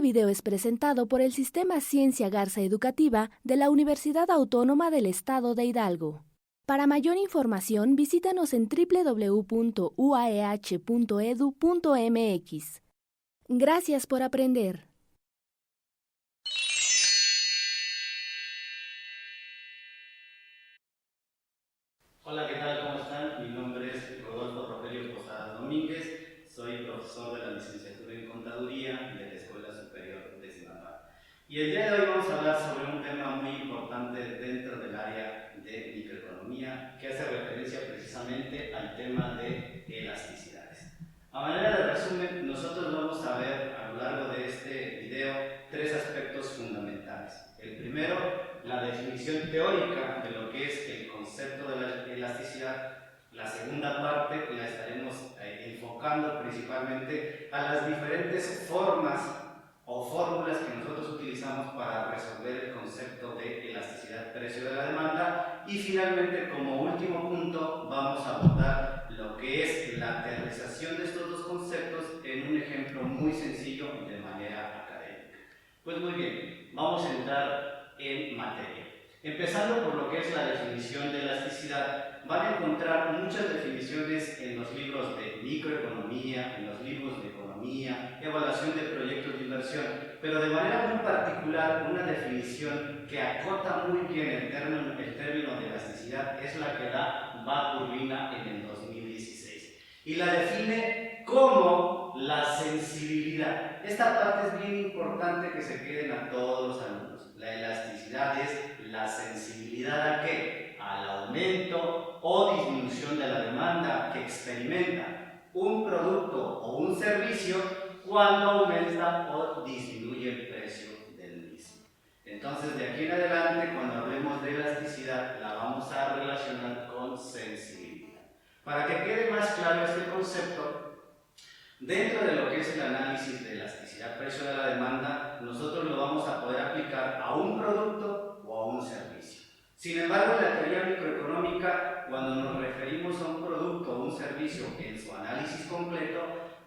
video es presentado por el Sistema Ciencia Garza Educativa de la Universidad Autónoma del Estado de Hidalgo. Para mayor información, visítanos en www.uaeh.edu.mx. Gracias por aprender. Hola, ¿qué tal? ¿Cómo están? Mi nombre es Rodolfo Rogelio Posadas Domínguez, soy profesor de la licenciatura en Contaduría de la Escuela Superior de Sinaloa. Y el día de hoy vamos a hablar sobre un tema muy importante dentro del área de microeconomía que hace referencia precisamente al tema de elasticidades. A manera de resumen, nosotros vamos a ver a lo largo de este video tres aspectos fundamentales. El primero, la definición teórica de lo que es el concepto de la elasticidad. La segunda parte la estaremos enfocando principalmente a las diferentes formas o fórmulas que nosotros utilizamos para resolver el concepto de elasticidad precio de la demanda, y finalmente, como último punto, vamos a abordar lo que es la aterrización de estos dos conceptos en un ejemplo muy sencillo de manera académica. Pues muy bien, vamos a entrar en materia. Empezando por lo que es la definición de elasticidad, van a encontrar muchas definiciones en los libros de microeconomía, en los libros de economía, evaluación de proyectos de inversión, pero de manera muy particular una definición que acota muy bien el término de elasticidad es la que da Bach-Urbina en el 2016 y la define como la sensibilidad. Esta parte es bien importante que se queden a todos los alumnos. La elasticidad es la sensibilidad ¿a qué? Al aumento o disminución de la demanda que experimenta un producto o un servicio cuando aumenta o disminuye el precio del mismo. Entonces, de aquí en adelante, cuando hablemos de elasticidad, la vamos a relacionar con sensibilidad. Para que quede más claro este concepto, dentro de lo que es el análisis de elasticidad precio de la demanda, nosotros lo vamos a poder aplicar a un producto o a un servicio. Sin embargo, en la teoría microeconómica, cuando nos referimos a un producto o un servicio en su análisis completo,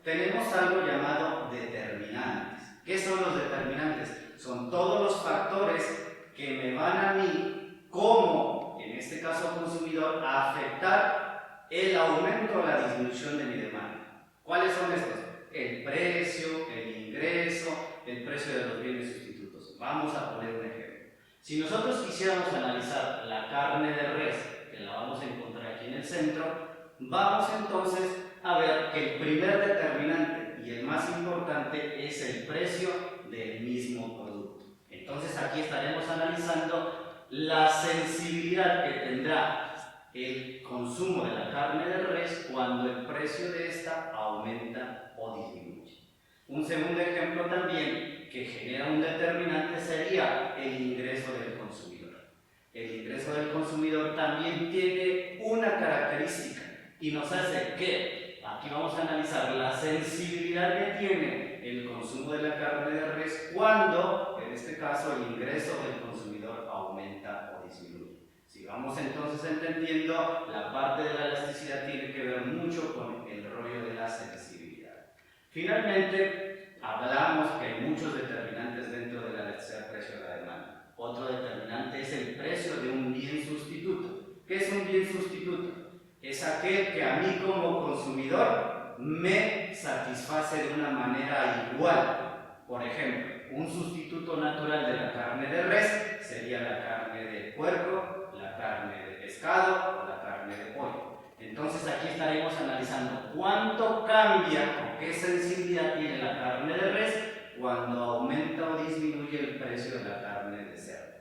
tenemos algo llamado determinantes. ¿Qué son los determinantes? Son todos los factores que me van a mí, como en este caso consumidor, a afectar el aumento o la disminución de mi demanda. ¿Cuáles son estos? El precio, el ingreso, el precio de los bienes sustitutos. Vamos a poner un ejemplo. Si nosotros quisiéramos analizar la carne de res, que la vamos a encontrar aquí en el centro, vamos entonces a ver que el primer determinante y el más importante es el precio del mismo producto. Entonces aquí estaremos analizando la sensibilidad que tendrá el consumo de la carne de res cuando el precio de esta aumenta o disminuye. Un segundo ejemplo también que genera un determinante sería el ingreso del consumidor. El ingreso del consumidor también tiene una característica y nos hace que, aquí vamos a analizar la sensibilidad que tiene el consumo de la carne de res cuando, en este caso, el ingreso del consumidor aumenta o disminuye. Si vamos entonces entendiendo, la parte de la elasticidad tiene que ver mucho con el rollo de la sensibilidad. Finalmente, hablamos que hay muchos determinantes dentro de la elasticidad precio de la demanda. Otro determinante es el precio de un bien sustituto. ¿Qué es un bien sustituto? Es aquel que a mí como consumidor me satisface de una manera igual. Por ejemplo, un sustituto natural de la carne de res sería la carne de puerco, la carne de pescado o la carne de pollo. Entonces aquí estaremos analizando cuánto cambia o qué sensibilidad tiene la carne de res cuando aumenta o disminuye el precio de la carne de cerdo.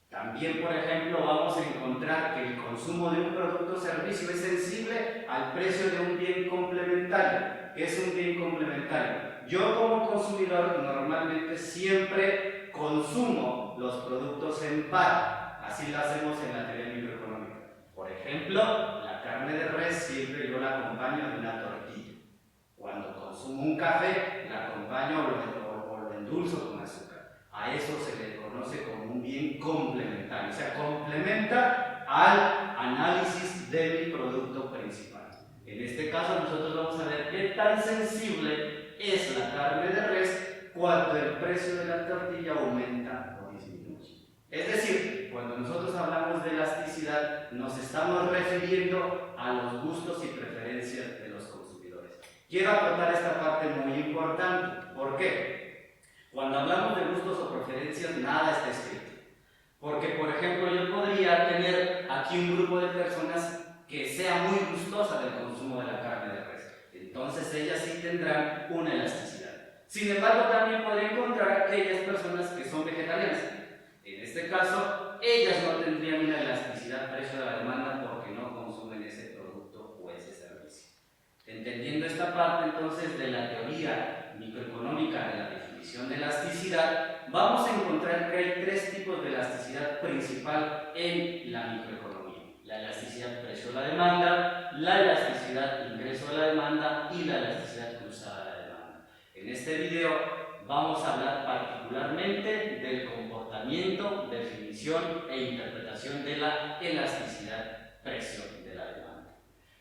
También, por ejemplo, vamos a encontrar que el consumo de un producto o servicio es sensible al precio de un bien complementario. ¿Qué es un bien complementario? Yo como consumidor normalmente siempre consumo los productos en par. Así lo hacemos en la teoría microeconómica. Por ejemplo, la carne de res siempre yo la acompaño de una tortilla. Cuando consumo un café, la acompaño o lo endulzo con azúcar. A eso se le conoce como un bien complementario, o sea, complementa al análisis de mi producto principal. En este caso nosotros vamos a ver qué tan sensible es la carne de res cuando el precio de la tortilla aumenta o disminuye. Es decir, cuando nosotros hablamos de elasticidad, nos estamos refiriendo a los gustos y preferencias de los consumidores. Quiero acotar esta parte muy importante. ¿Por qué? Cuando hablamos de gustos o preferencias, nada está escrito. Porque, por ejemplo, yo podría tener aquí un grupo de personas que sea muy gustosa del consumo de la carne de res. Entonces, ellas sí tendrán una elasticidad. Sin embargo, también podría encontrar aquellas personas que son vegetarianas. En este caso, ellas no tendrían una elasticidad precio de la demanda porque no consumen ese producto o ese servicio. Entendiendo esta parte, entonces, de la teoría microeconómica de la definición de elasticidad, vamos a encontrar que hay tres tipos de elasticidad principal en la microeconomía: la elasticidad precio a la demanda, la elasticidad ingreso a la demanda y la elasticidad cruzada a la demanda. En este video vamos a hablar particularmente del comportamiento, definición e interpretación de la elasticidad precio de la demanda.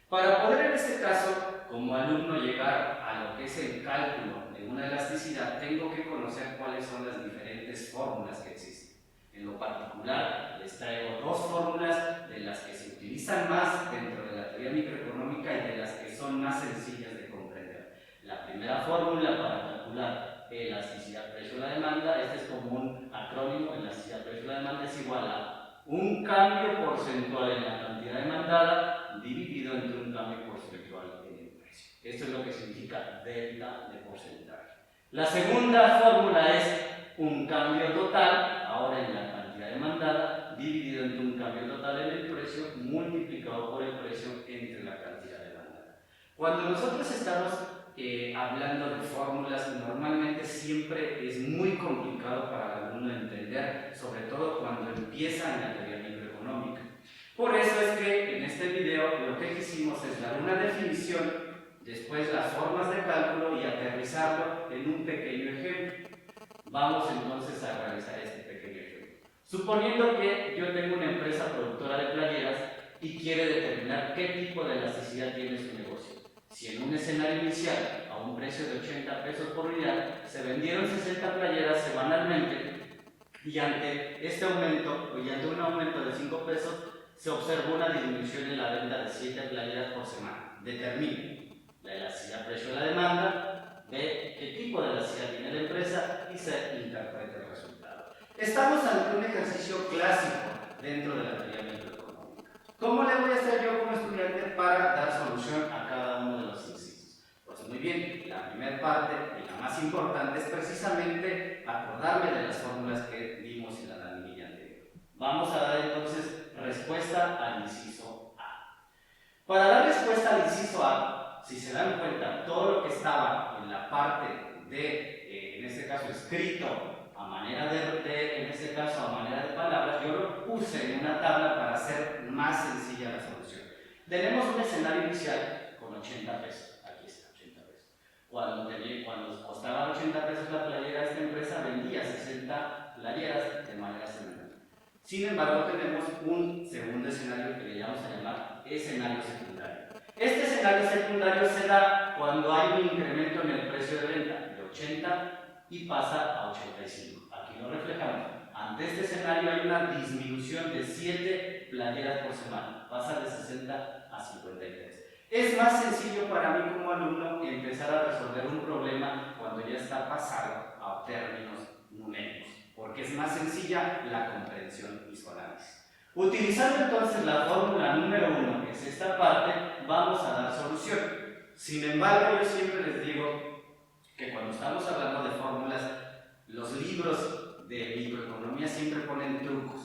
Para poder en este caso, como alumno, llegar a lo que es el cálculo de una elasticidad, tengo que conocer cuáles son las diferentes fórmulas que existen. En lo particular, les traigo dos fórmulas de las que se utilizan más dentro de la teoría microeconómica y de las que son más sencillas de comprender. La primera fórmula para calcular elasticidad precio a la demanda, este es como un acrónimo: elasticidad precio a la demanda es igual a un cambio porcentual en la cantidad demandada dividido entre un cambio porcentual en el precio. Esto es lo que significa delta de porcentaje. La segunda fórmula es un cambio total, ahora en la cantidad demandada, dividido entre un cambio total en el precio multiplicado por el precio entre la cantidad demandada. Cuando nosotros estamos hablando de fórmulas, normalmente siempre es muy complicado para el alumno entender, sobre todo cuando empieza en la teoría microeconómica. Por eso es que en este video lo que hicimos es dar una definición, después las formas de cálculo y aterrizarlo en un pequeño ejemplo. Vamos entonces a realizar este pequeño ejemplo. Suponiendo que yo tengo una empresa productora de playeras y quiere determinar qué tipo de elasticidad tiene su negocio. Si en un escenario inicial, a un precio de 80 pesos por unidad, se vendieron 60 playeras semanalmente y ante este aumento, y ante un aumento de 5 pesos, se observó una disminución en la venta de 7 playeras por semana. Determine la elasticidad precio a la demanda, ve qué tipo de elasticidad tiene la empresa y se interpreta el resultado. Estamos ante un ejercicio clásico dentro de la teoría microeconómica. ¿Cómo le voy a hacer yo como estudiante para dar solución a cada uno de los incisos? Pues muy bien, la primera parte y la más importante es precisamente acordarme de las fórmulas que vimos en la laminilla anterior. Vamos a dar entonces respuesta al inciso A. Para dar respuesta al inciso A, si se dan cuenta, todo lo que estaba en la parte de, en este caso, escrito a manera en este caso a manera de palabras, yo lo puse en una tabla para hacer más sencilla la solución. Tenemos un escenario inicial con 80 pesos. Aquí está, 80 pesos. Cuando costaba 80 pesos la playera, esta empresa vendía 60 playeras de manera semanal. Sin embargo, tenemos un segundo escenario que le vamos a llamar escenario secundario. Este escenario secundario se da cuando hay un incremento en el precio de venta de 80 y pasa a 85. Aquí lo reflejamos. Ante este escenario hay una disminución de 7 playeras por semana, pasa de 60 a 53. Es más sencillo para mí como alumno empezar a resolver un problema cuando ya está pasado a términos numéricos, porque es más sencilla la comprensión y su análisis. Utilizando entonces la fórmula número 1, que es esta parte, vamos a dar solución. Sin embargo, yo siempre les digo que cuando estamos hablando de fórmulas, los libros de microeconomía siempre ponen trucos.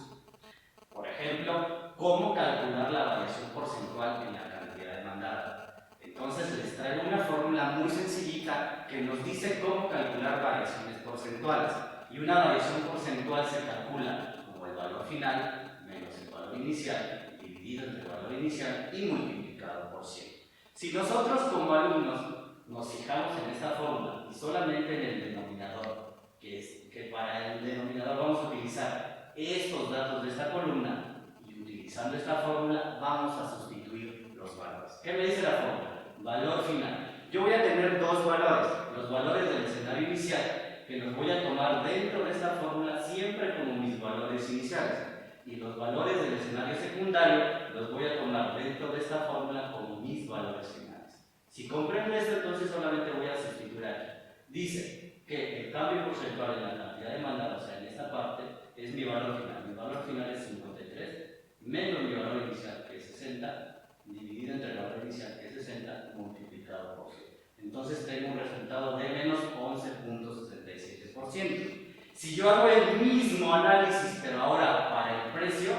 Por ejemplo, cómo calcular la variación porcentual en la cantidad demandada. Entonces les traigo una fórmula muy sencillita que nos dice cómo calcular variaciones porcentuales. Y una variación porcentual se calcula como el valor final menos el valor inicial, dividido entre el valor inicial y multiplicado por 100. Si nosotros como alumnos nos fijamos en esta fórmula y solamente en el denominador, que para el denominador vamos a utilizar estos datos de esta columna, y utilizando esta fórmula vamos a sustituir los valores. ¿Qué me dice la fórmula? Valor final. Yo voy a tener dos valores, los valores del escenario inicial que los voy a tomar dentro de esta fórmula siempre como mis valores iniciales. Y los valores del escenario secundario los voy a tomar dentro de esta fórmula como mis valores finales. Si comprendo esto, entonces solamente voy a sustituir aquí. Dice que el cambio porcentual en la cantidad demandada, o sea, en esta parte, es mi valor final. Mi valor final es 53, menos mi valor inicial, que es 60, dividido entre el valor inicial, que es 60, multiplicado por 100. Entonces tengo un resultado de menos 11.67%. Si yo hago el mismo análisis, pero ahora para el precio,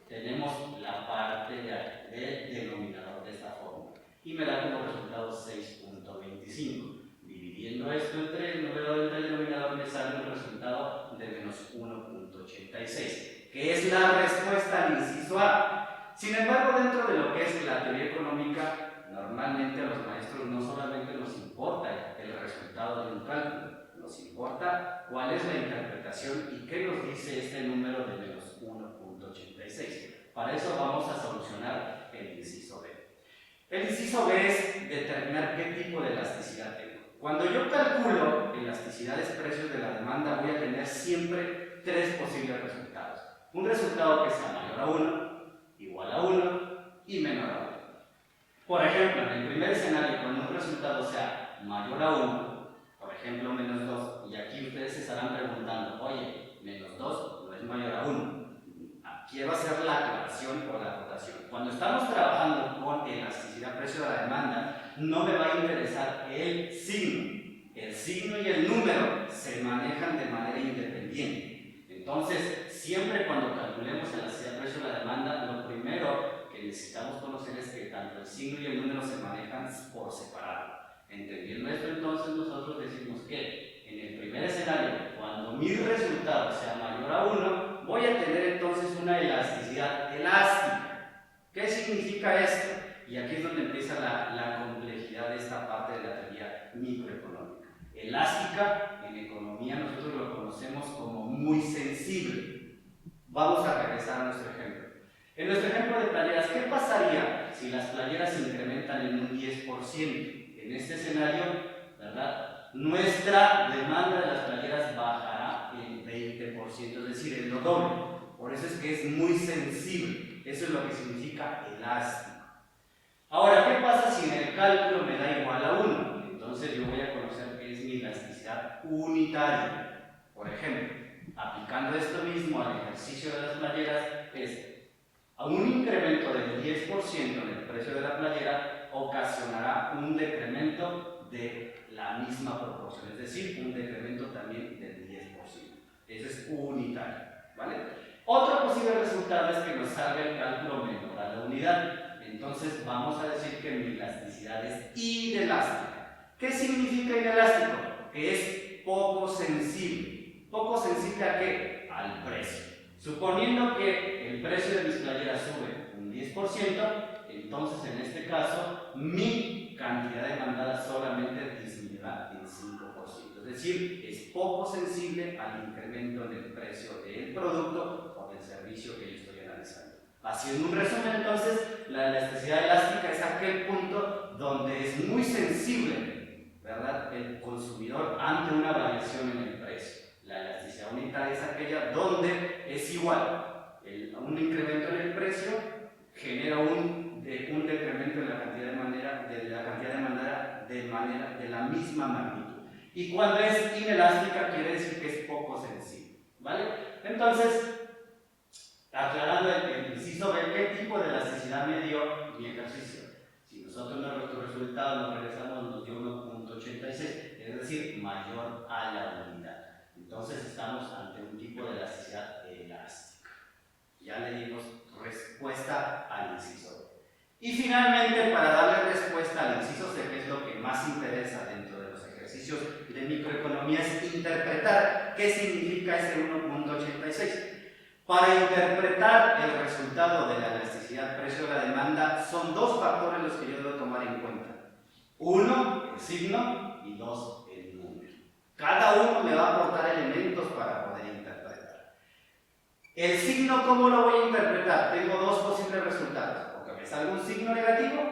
tenemos la parte del denominador de esta fórmula. Y me da como resultado 6.25. Dividiendo esto entre el numerador y el denominador, me sale un resultado de menos 1.86, que es la respuesta al inciso A. Sin embargo, dentro de lo que es la teoría económica, normalmente a los maestros no solamente nos importa el resultado de un cálculo, nos importa cuál es la interpretación y qué nos dice este número de menos 1.86. Para eso vamos a solucionar el inciso B. El inciso B es determinar qué tipo de elasticidad tengo. Cuando yo calculo elasticidades precios de la demanda, voy a tener siempre tres posibles resultados. Un resultado que sea mayor a 1, igual a 1 y menor a 1. Por ejemplo, en el primer escenario, cuando un resultado sea mayor a 1, por ejemplo, menos 2, y aquí ustedes se estarán preguntando, oye, menos 2 no es mayor a 1. Quiero hacer la aclaración o la acotación. Cuando estamos trabajando con elasticidad precio de la demanda, no me va a interesar el signo. El signo y el número se manejan de manera independiente. Entonces, siempre cuando calculemos elasticidad precio de la demanda, lo primero que necesitamos conocer es que tanto el signo y el número se manejan por separado. Entendiendo esto, entonces nosotros decimos que en el primer escenario, cuando mi resultado sea mayor a 1, voy a tener entonces una elasticidad elástica. ¿Qué significa esto? Y aquí es donde empieza la complejidad de esta parte de la teoría microeconómica. Elástica, en economía nosotros lo conocemos como muy sensible. Vamos a regresar a nuestro ejemplo. En nuestro ejemplo de playeras, ¿qué pasaría si las playeras se incrementan en un 10%? En este escenario, ¿verdad?, nuestra demanda de las playeras bajará en 20%, es decir, en lo doble. Por eso es que es muy sensible. Eso es lo que significa elástico. Ahora, ¿qué pasa si en el cálculo me da igual a 1? Entonces yo voy a conocer qué es mi elasticidad unitaria. Por ejemplo, aplicando esto mismo al ejercicio de las playeras, es a un incremento del 10% en el precio de la playera ocasionará un decremento de la misma proporción, es decir, un decremento también del 10%. Eso es unitario, ¿vale? Otro posible resultado es que nos salga el cálculo menor a la unidad. Entonces vamos a decir que mi elasticidad es inelástica. ¿Qué significa inelástico? Que es poco sensible. ¿Poco sensible a qué? Al precio. Suponiendo que el precio de mis playeras sube un 10%, entonces en este caso mi cantidad demandada solamente disminuirá en 5%. Es decir, es poco sensible al incremento en el precio del producto o del servicio que yo estoy analizando. Haciendo un resumen, entonces, la elasticidad elástica es aquel punto donde es muy sensible, ¿verdad?, el consumidor ante una variación en el precio. La elasticidad unitaria es aquella donde es igual. Un incremento en el precio genera un decremento en la cantidad de la misma magnitud. Y cuando es inelástica quiere decir que es poco sensible, ¿vale? Entonces, aclarando el inciso B, ¿qué tipo de elasticidad me dio mi ejercicio? Si nosotros nuestro resultado nos regresamos, nos dio 1.86, es decir, mayor a la unidad. Entonces estamos ante un tipo de elasticidad elástica. Ya le dimos respuesta al inciso B. Y finalmente, para darle respuesta al inciso C, que es lo que más interesa dentro de los ejercicios de microeconomía, es interpretar qué significa ese 1.86. Para interpretar el resultado de la elasticidad precio de la demanda, son dos factores los que yo debo tomar en cuenta. Uno, el signo, y dos, el número. Cada uno me va a aportar elementos para poder interpretar. El signo, ¿cómo lo voy a interpretar? Tengo dos posibles resultados. O que me salga un signo negativo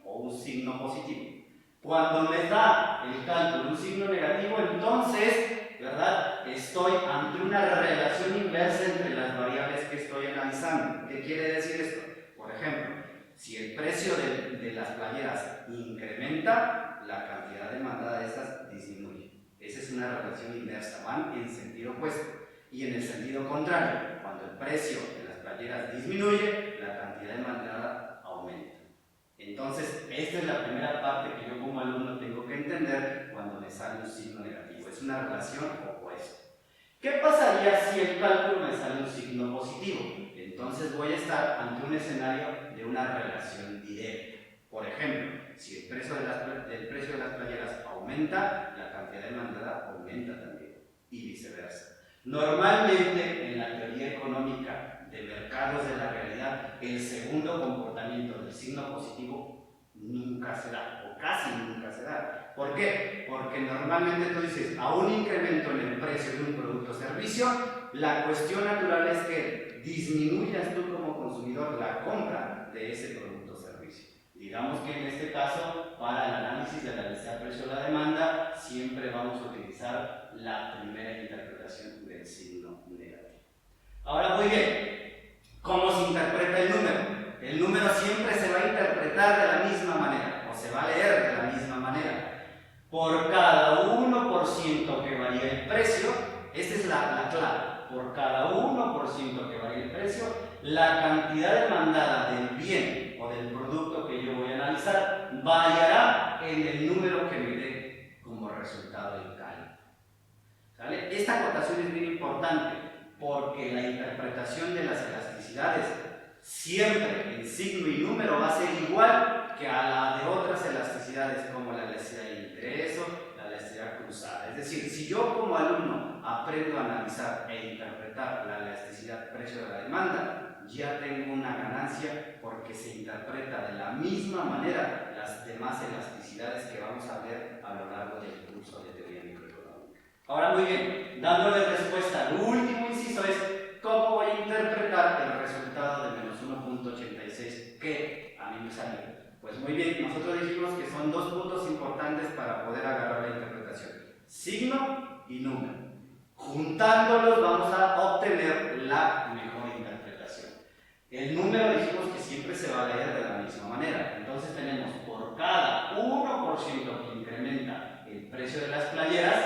o un signo positivo. Cuando me da el cálculo un signo negativo, entonces ¿verdad? Estoy ante una relación inversa entre las variables que estoy analizando. ¿Qué quiere decir esto? Por ejemplo, si el precio de las playeras incrementa, la cantidad demandada de estas disminuye. Esa es una relación inversa, van en sentido opuesto. Y en el sentido contrario, cuando el precio de las playeras disminuye, la cantidad demandada aumenta. Entonces, esta es la primera parte que yo como alumno tengo que entender cuando me sale un signo negativo. Es una relación opuesta. ¿Qué pasaría si el cálculo me sale un signo positivo? Entonces voy a estar ante un escenario de una relación directa. Por ejemplo, si el precio de las playeras aumenta, la cantidad demandada aumenta también, y viceversa. Normalmente, en la teoría económica de mercados de la realidad, el segundo comportamiento del signo positivo nunca se da, o casi nunca se da. ¿Por qué? Porque normalmente tú dices, a un incremento en el precio de un producto o servicio, la cuestión natural es que disminuyas tú como consumidor la compra de ese producto o servicio. Digamos que en este caso, para el análisis de la necesidad precio de la demanda, siempre vamos a utilizar la primera interpretación del signo negativo. Ahora, muy bien, ¿cómo se interpreta el número? El número siempre se va a interpretar de la misma manera, o se va a leer de la misma manera. Por cada 1% que varía el precio, esta es la clave, por cada 1% que varía el precio, la cantidad demandada del bien o del producto que yo voy a analizar variará en el número que me dé como resultado del cálculo. ¿Sale? Esta acotación es bien importante porque la interpretación de las elasticidades siempre en signo y número va a ser igual que a la de otras elasticidades como la elasticidad de ingreso, la elasticidad cruzada. Es decir, si yo como alumno aprendo a analizar e interpretar la elasticidad precio de la demanda, ya tengo una ganancia porque se interpreta de la misma manera las demás elasticidades que vamos a ver a lo largo del curso de teoría microeconómica. Ahora muy bien, dándole respuesta al último inciso es ¿cómo voy a interpretar el resultado de menos 1.86 que a mí me salió? Pues muy bien, nosotros dijimos que son dos puntos importantes para poder agarrar la interpretación: signo y número. Juntándolos vamos a obtener la mejor interpretación. El número dijimos que siempre se va a leer de la misma manera. Entonces tenemos por cada 1% que incrementa el precio de las playeras,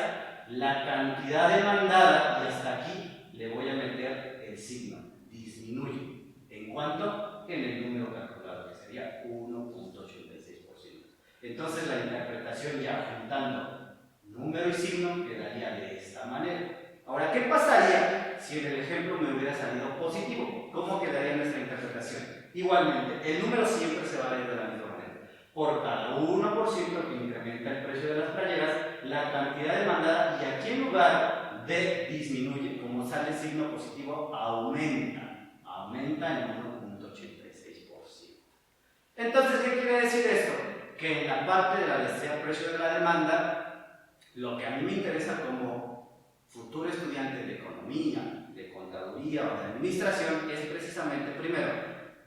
la cantidad demandada, y hasta aquí le voy a meter el signo, disminuye. ¿En cuánto? En el número calculado, que sería 1.86%. Entonces la interpretación ya juntando número y signo quedaría de esta manera. Ahora, ¿qué pasaría si en el ejemplo me hubiera salido positivo? ¿Cómo quedaría nuestra interpretación? Igualmente, el número siempre se va a leer de la misma manera. Por cada 1% que incrementa el precio de las playeras, la cantidad demandada, y aquí en lugar de disminuye, como sale el signo positivo, aumenta en 1.86%. Entonces, ¿qué quiere decir esto? Que en la parte de la elasticidad precio de la demanda, lo que a mí me interesa como futuro estudiante de economía, de contaduría o de administración es precisamente, primero,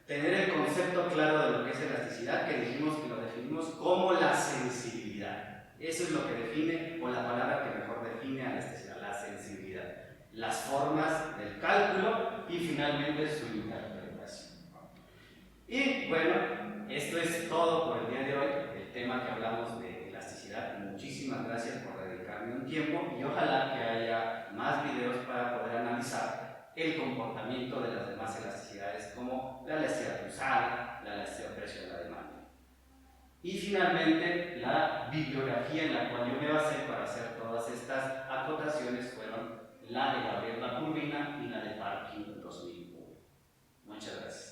tener el concepto claro de lo que es elasticidad, que dijimos que lo definimos como la sensibilidad. Eso es lo que define, o la palabra que mejor define a la elasticidad, la sensibilidad. Las formas del cálculo y finalmente su interpretación. Y bueno, esto es todo por el día de hoy, el tema que hablamos de elasticidad. Muchísimas gracias por dedicarme un tiempo y ojalá que haya más videos para poder analizar el comportamiento de las demás elasticidades como la elasticidad cruzada, la elasticidad precio de la demanda. Y finalmente, la bibliografía en la cual yo me basé para hacer todas estas acotaciones fueron la de Gabriel Lacurbina y la de Parkin 2001. Muchas gracias.